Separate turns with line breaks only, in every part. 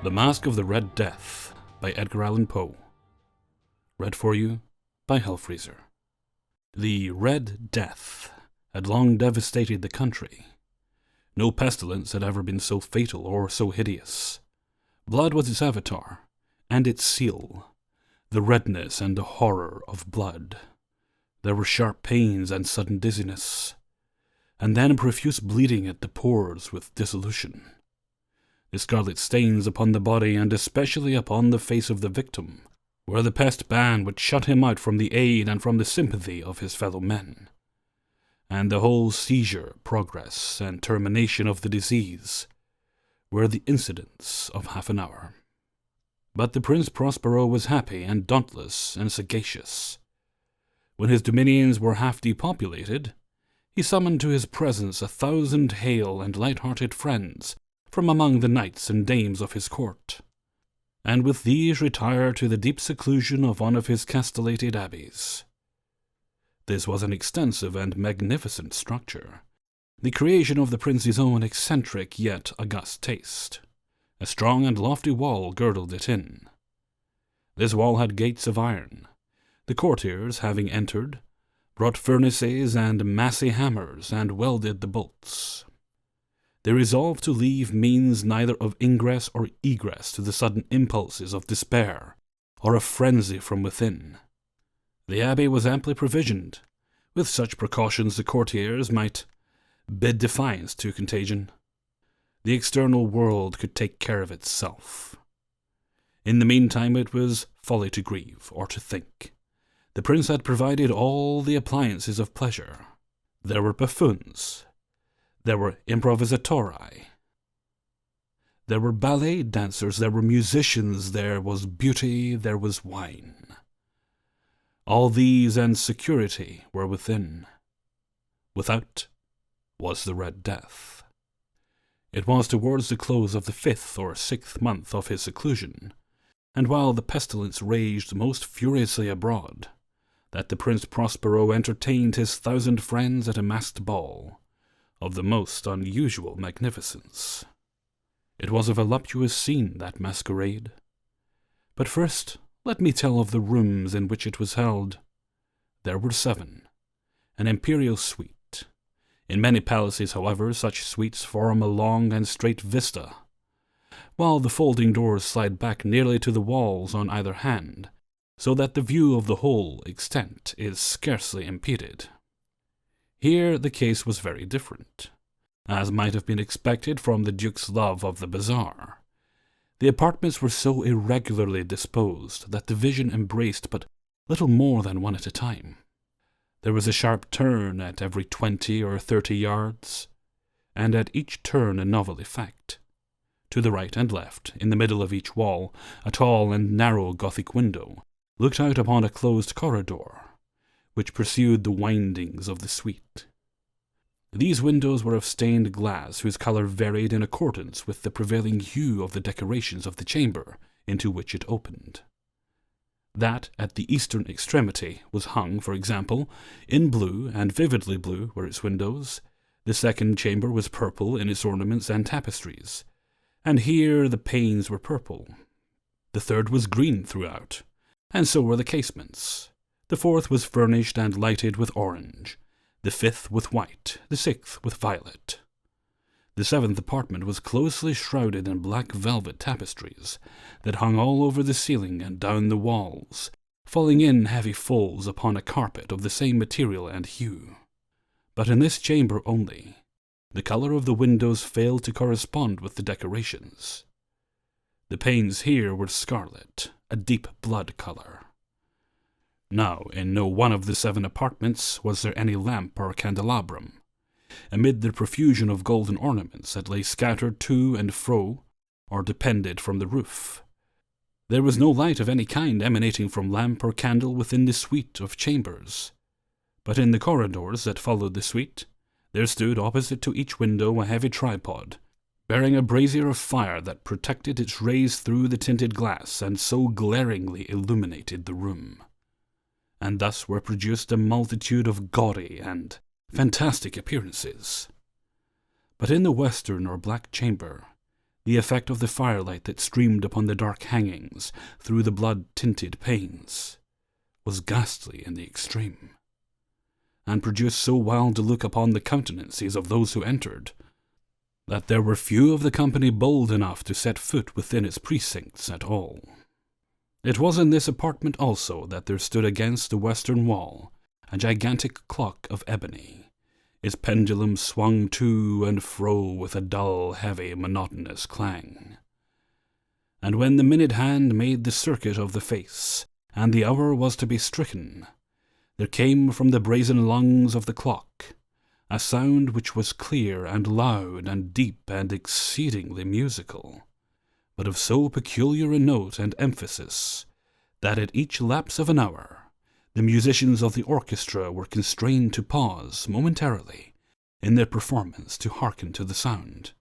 The Masque of the Red Death by Edgar Allan Poe. Read for you by Hellfreezer. The Red Death had long devastated the country. No pestilence had ever been so fatal or so hideous. Blood was its avatar, and its seal, the redness and the horror of blood. There were sharp pains and sudden dizziness, and then profuse bleeding at the pores with dissolution. The scarlet stains upon the body and especially upon the face of the victim, where the pest ban would shut him out from the aid and from the sympathy of his fellow men. And the whole seizure, progress, and termination of the disease were the incidents of half an hour. But the Prince Prospero was happy and dauntless and sagacious. When his dominions were half depopulated, he summoned to his presence 1,000 hale and light-hearted friends from among the knights and dames of his court, and with these retired to the deep seclusion of one of his castellated abbeys. This was an extensive and magnificent structure, the creation of the prince's own eccentric yet august taste. A strong and lofty wall girdled it in. This wall had gates of iron. The courtiers, having entered, brought furnaces and massy hammers and welded the bolts. They resolved to leave means neither of ingress or egress to the sudden impulses of despair or of frenzy from within. The abbey was amply provisioned. With such precautions the courtiers might bid defiance to contagion. The external world could take care of itself. In the meantime it was folly to grieve or to think. The prince had provided all the appliances of pleasure. There were buffoons. There were improvisatori. There were ballet dancers, there were musicians, there was beauty, there was wine. All these and security were within. Without was the Red Death. It was towards the close of the 5th or 6th month of his seclusion, and while the pestilence raged most furiously abroad, that the Prince Prospero entertained his 1,000 friends at a masked ball, of the most unusual magnificence. It was a voluptuous scene, that masquerade. But first, let me tell of the rooms in which it was held. There were 7, an imperial suite. In many palaces, however, such suites form a long and straight vista, while the folding doors slide back nearly to the walls on either hand, so that the view of the whole extent is scarcely impeded. Here the case was very different, as might have been expected from the Duke's love of the bazaar. The apartments were so irregularly disposed that the vision embraced but little more than one at a time. There was a sharp turn at every 20 or 30 yards, and at each turn a novel effect. To the right and left, in the middle of each wall, a tall and narrow Gothic window looked out upon a closed corridor, which pursued the windings of the suite. These windows were of stained glass whose colour varied in accordance with the prevailing hue of the decorations of the chamber into which it opened. That at the eastern extremity was hung, for example, in blue, and vividly blue were its windows. The second chamber was purple in its ornaments and tapestries, and here the panes were purple. The third was green throughout, and so were the casements. The fourth was furnished and lighted with orange, the 5th with white, the 6th with violet. The 7th apartment was closely shrouded in black velvet tapestries that hung all over the ceiling and down the walls, falling in heavy folds upon a carpet of the same material and hue. But in this chamber only, the colour of the windows failed to correspond with the decorations. The panes here were scarlet, a deep blood colour. Now, in no one of the 7 apartments was there any lamp or candelabrum. Amid the profusion of golden ornaments that lay scattered to and fro, or depended from the roof, there was no light of any kind emanating from lamp or candle within the suite of chambers. But in the corridors that followed the suite, there stood opposite to each window a heavy tripod, bearing a brazier of fire that protected its rays through the tinted glass and so glaringly illuminated the room. And thus were produced a multitude of gaudy and fantastic appearances. But in the western or black chamber The effect of the firelight that streamed upon the dark hangings through the blood-tinted panes was ghastly in the extreme, and produced so wild a look upon the countenances of those who entered, that there were few of the company bold enough to set foot within its precincts at all. It was in this apartment also that there stood against the western wall a gigantic clock of ebony. Its pendulum swung to and fro with a dull, heavy, monotonous clang. And when the minute hand made the circuit of the face, and the hour was to be stricken, there came from the brazen lungs of the clock a sound which was clear and loud and deep and exceedingly musical, but of so peculiar a note and emphasis that at each lapse of an hour the musicians of the orchestra were constrained to pause momentarily in their performance to hearken to the sound,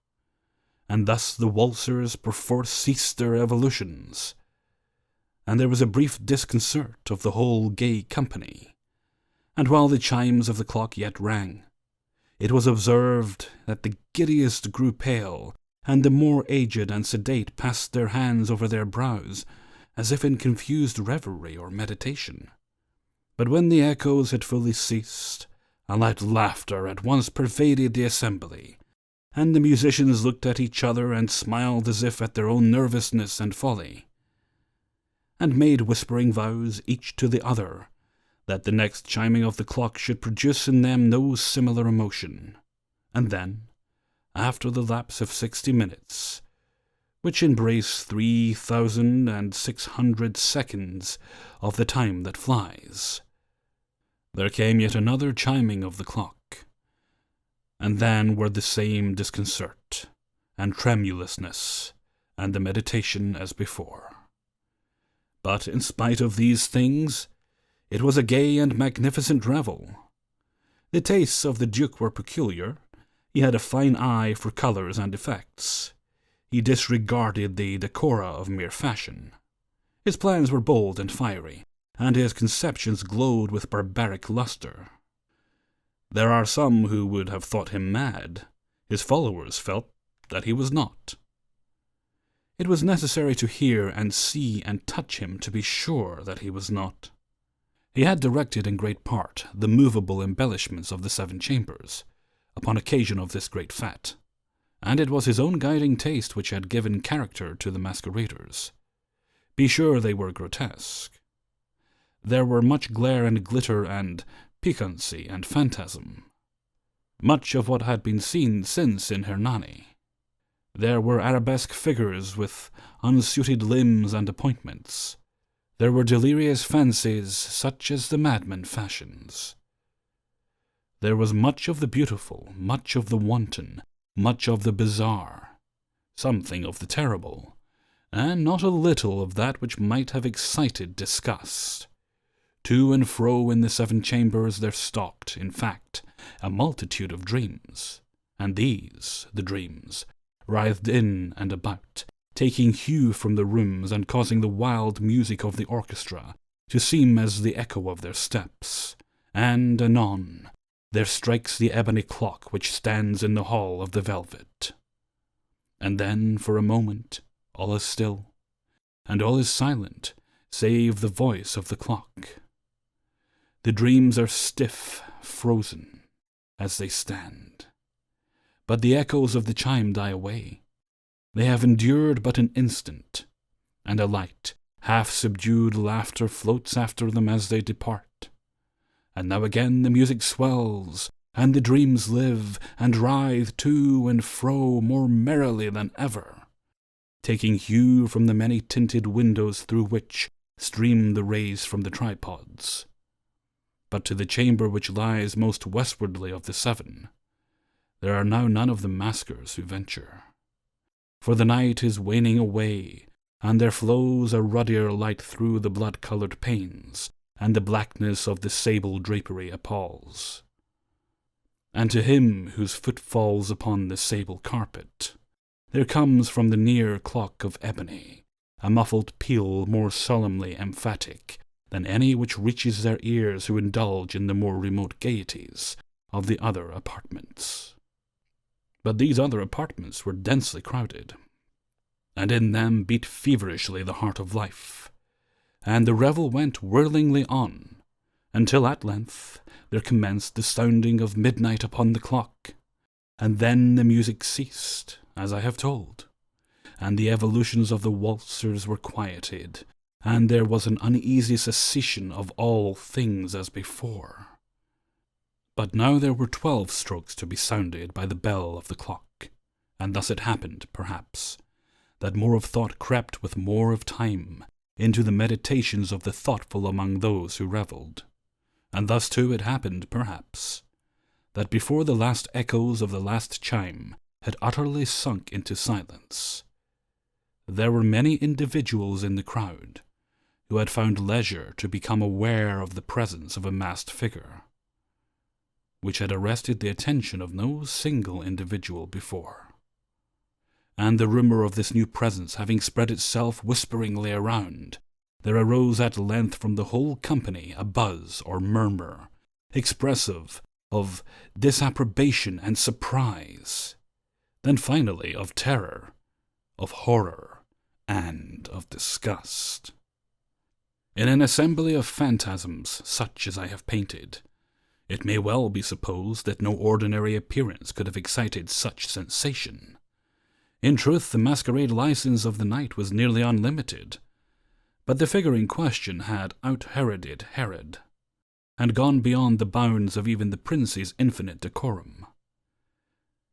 and thus the waltzers perforce ceased their evolutions, and there was a brief disconcert of the whole gay company. And while the chimes of the clock yet rang, it was observed that the giddiest grew pale, and the more aged and sedate passed their hands over their brows, as if in confused reverie or meditation. But when the echoes had fully ceased, a light laughter at once pervaded the assembly, and the musicians looked at each other and smiled as if at their own nervousness and folly, and made whispering vows each to the other that the next chiming of the clock should produce in them no similar emotion. And then, after the lapse of 60 minutes, which embrace 3,600 seconds of the time that flies, there came yet another chiming of the clock, and then were the same disconcert, and tremulousness, and the meditation as before. But in spite of these things, it was a gay and magnificent revel. The tastes of the Duke were peculiar. He had a fine eye for colours and effects. He disregarded the decora of mere fashion. His plans were bold and fiery, and his conceptions glowed with barbaric lustre. There are some who would have thought him mad. His followers felt that he was not. It was necessary to hear and see and touch him to be sure that he was not. He had directed in great part the movable embellishments of the 7 chambers, upon occasion of this great fete, and it was his own guiding taste which had given character to the masqueraders. Be sure they were grotesque. There were much glare and glitter and piquancy and phantasm, much of what had been seen since in Hernani. There were arabesque figures with unsuited limbs and appointments. There were delirious fancies such as the madman fashions. There was much of the beautiful, much of the wanton, much of the bizarre, something of the terrible, and not a little of that which might have excited disgust. To and fro in the 7 chambers there stalked, in fact, a multitude of dreams, and these, the dreams, writhed in and about, taking hue from the rooms and causing the wild music of the orchestra to seem as the echo of their steps, and anon there strikes the ebony clock which stands in the hall of the velvet. And then, for a moment, all is still, and all is silent, save the voice of the clock. The dreams are stiff, frozen, as they stand. But the echoes of the chime die away. They have endured but an instant, and a light, half-subdued laughter floats after them as they depart. And now again the music swells, and the dreams live, and writhe to and fro more merrily than ever, taking hue from the many-tinted windows through which stream the rays from the tripods. But to the chamber which lies most westwardly of the 7, there are now none of the maskers who venture. For the night is waning away, and there flows a ruddier light through the blood-coloured panes, and the blackness of the sable drapery appalls. And to him whose foot falls upon the sable carpet, there comes from the near clock of ebony a muffled peal more solemnly emphatic than any which reaches their ears who indulge in the more remote gaieties of the other apartments. But these other apartments were densely crowded. and in them beat feverishly the heart of life, and the revel went whirlingly on, until at length there commenced the sounding of midnight upon the clock, and then the music ceased, as I have told, and the evolutions of the waltzers were quieted, and there was an uneasy cessation of all things as before. But now there were 12 strokes to be sounded by the bell of the clock, and thus it happened, perhaps, that more of thought crept with more of time into the meditations of the thoughtful among those who revelled, and thus too it happened, perhaps, that before the last echoes of the last chime had utterly sunk into silence, there were many individuals in the crowd who had found leisure to become aware of the presence of a masked figure, which had arrested the attention of no single individual before. And the rumour of this new presence having spread itself whisperingly around, there arose at length from the whole company a buzz or murmur, expressive of disapprobation and surprise, then finally of terror, of horror, and of disgust. In an assembly of phantasms such as I have painted, it may well be supposed that no ordinary appearance could have excited such sensation. In truth, the masquerade license of the night was nearly unlimited, but the figure in question had out-Heroded Herod, and gone beyond the bounds of even the prince's infinite decorum.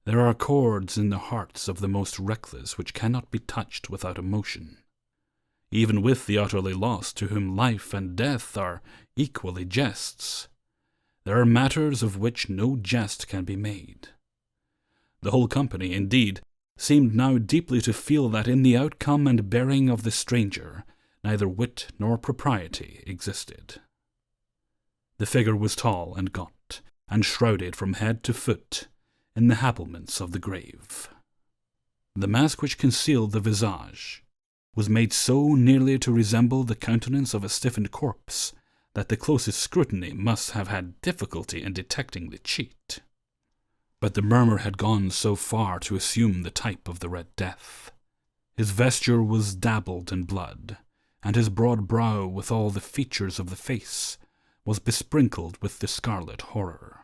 There are chords in the hearts of the most reckless which cannot be touched without emotion, even with the utterly lost, to whom life and death are equally jests. There are matters of which no jest can be made. The whole company, indeed, seemed now deeply to feel that in the outcome and bearing of the stranger neither wit nor propriety existed. The figure was tall and gaunt, and shrouded from head to foot in the habiliments of the grave. The mask which concealed the visage was made so nearly to resemble the countenance of a stiffened corpse that the closest scrutiny must have had difficulty in detecting the cheat. But the murmur had gone so far to assume the type of the Red Death. His vesture was dabbled in blood, and his broad brow, with all the features of the face, was besprinkled with the scarlet horror.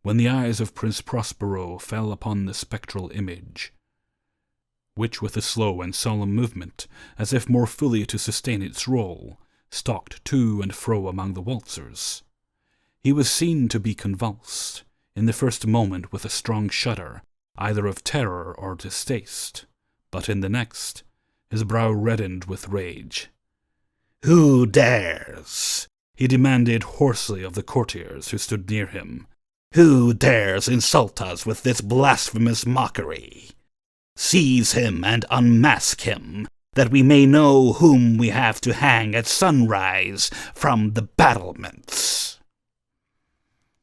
When the eyes of Prince Prospero fell upon the spectral image, which with a slow and solemn movement, as if more fully to sustain its role, stalked to and fro among the waltzers, he was seen to be convulsed, in the first moment with a strong shudder, either of terror or distaste, but in the next, his brow reddened with rage. "Who dares?" he demanded hoarsely of the courtiers who stood near him. "Who dares insult us with this blasphemous mockery? Seize him and unmask him, that we may know whom we have to hang at sunrise from the battlements."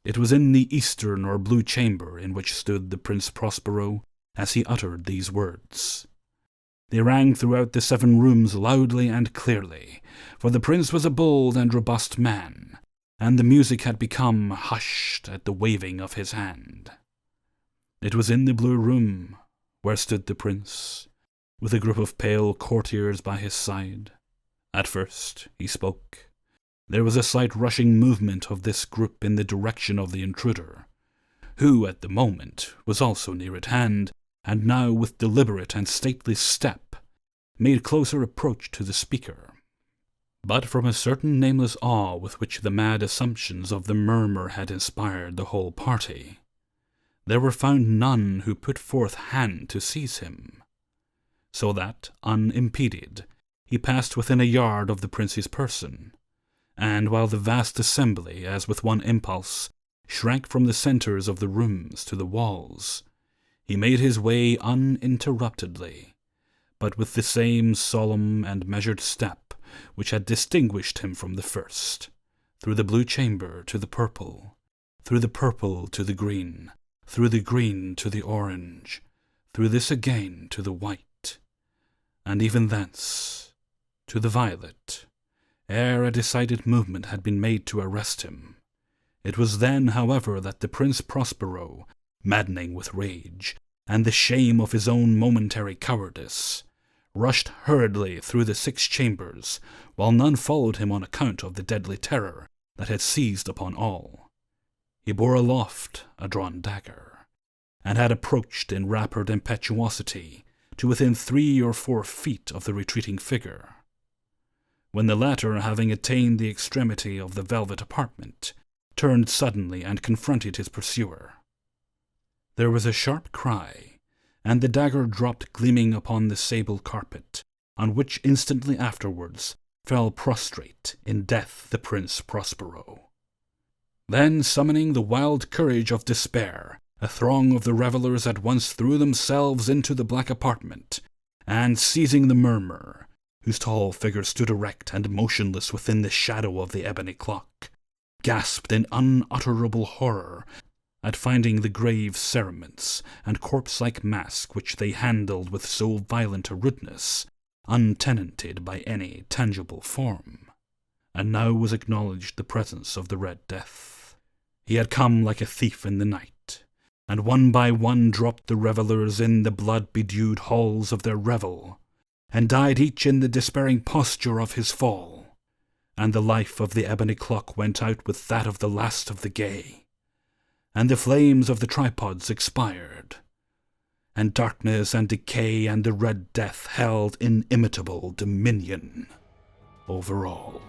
It was in the eastern or blue chamber in which stood the Prince Prospero as he uttered these words. They rang throughout the 7 rooms loudly and clearly, for the prince was a bold and robust man, and the music had become hushed at the waving of his hand. It was in the blue room, where stood the prince, with a group of pale courtiers by his side. At first he spoke. There was a slight rushing movement of this group in the direction of the intruder, who at the moment was also near at hand, and now with deliberate and stately step made closer approach to the speaker. But from a certain nameless awe with which the mad assumptions of the murmur had inspired the whole party, there were found none who put forth hand to seize him, so that, unimpeded, he passed within a yard of the prince's person, and while the vast assembly, as with one impulse, shrank from the centres of the rooms to the walls, he made his way uninterruptedly, but with the same solemn and measured step which had distinguished him from the first, through the blue chamber to the purple, through the purple to the green, through the green to the orange, through this again to the white, and even thence to the violet, ere a decided movement had been made to arrest him. It was then, however, that the Prince Prospero, maddening with rage, and the shame of his own momentary cowardice, rushed hurriedly through the 6 chambers, while none followed him on account of the deadly terror that had seized upon all. He bore aloft a drawn dagger, and had approached in rapid impetuosity to within 3 or 4 feet of the retreating figure, when the latter, having attained the extremity of the velvet apartment, turned suddenly and confronted his pursuer. There was a sharp cry, and the dagger dropped gleaming upon the sable carpet, on which instantly afterwards fell prostrate in death the Prince Prospero. Then, summoning the wild courage of despair, a throng of the revellers at once threw themselves into the black apartment, and seizing the murmur, whose tall figure stood erect and motionless within the shadow of the ebony clock, gasped in unutterable horror at finding the grave cerements and corpse-like mask which they handled with so violent a rudeness untenanted by any tangible form. And now was acknowledged the presence of the Red Death. He had come like a thief in the night, and one by one dropped the revellers in the blood-bedewed halls of their revel, and died each in the despairing posture of his fall, and the life of the ebony clock went out with that of the last of the gay, and the flames of the tripods expired, and darkness and decay and the Red Death held inimitable dominion over all.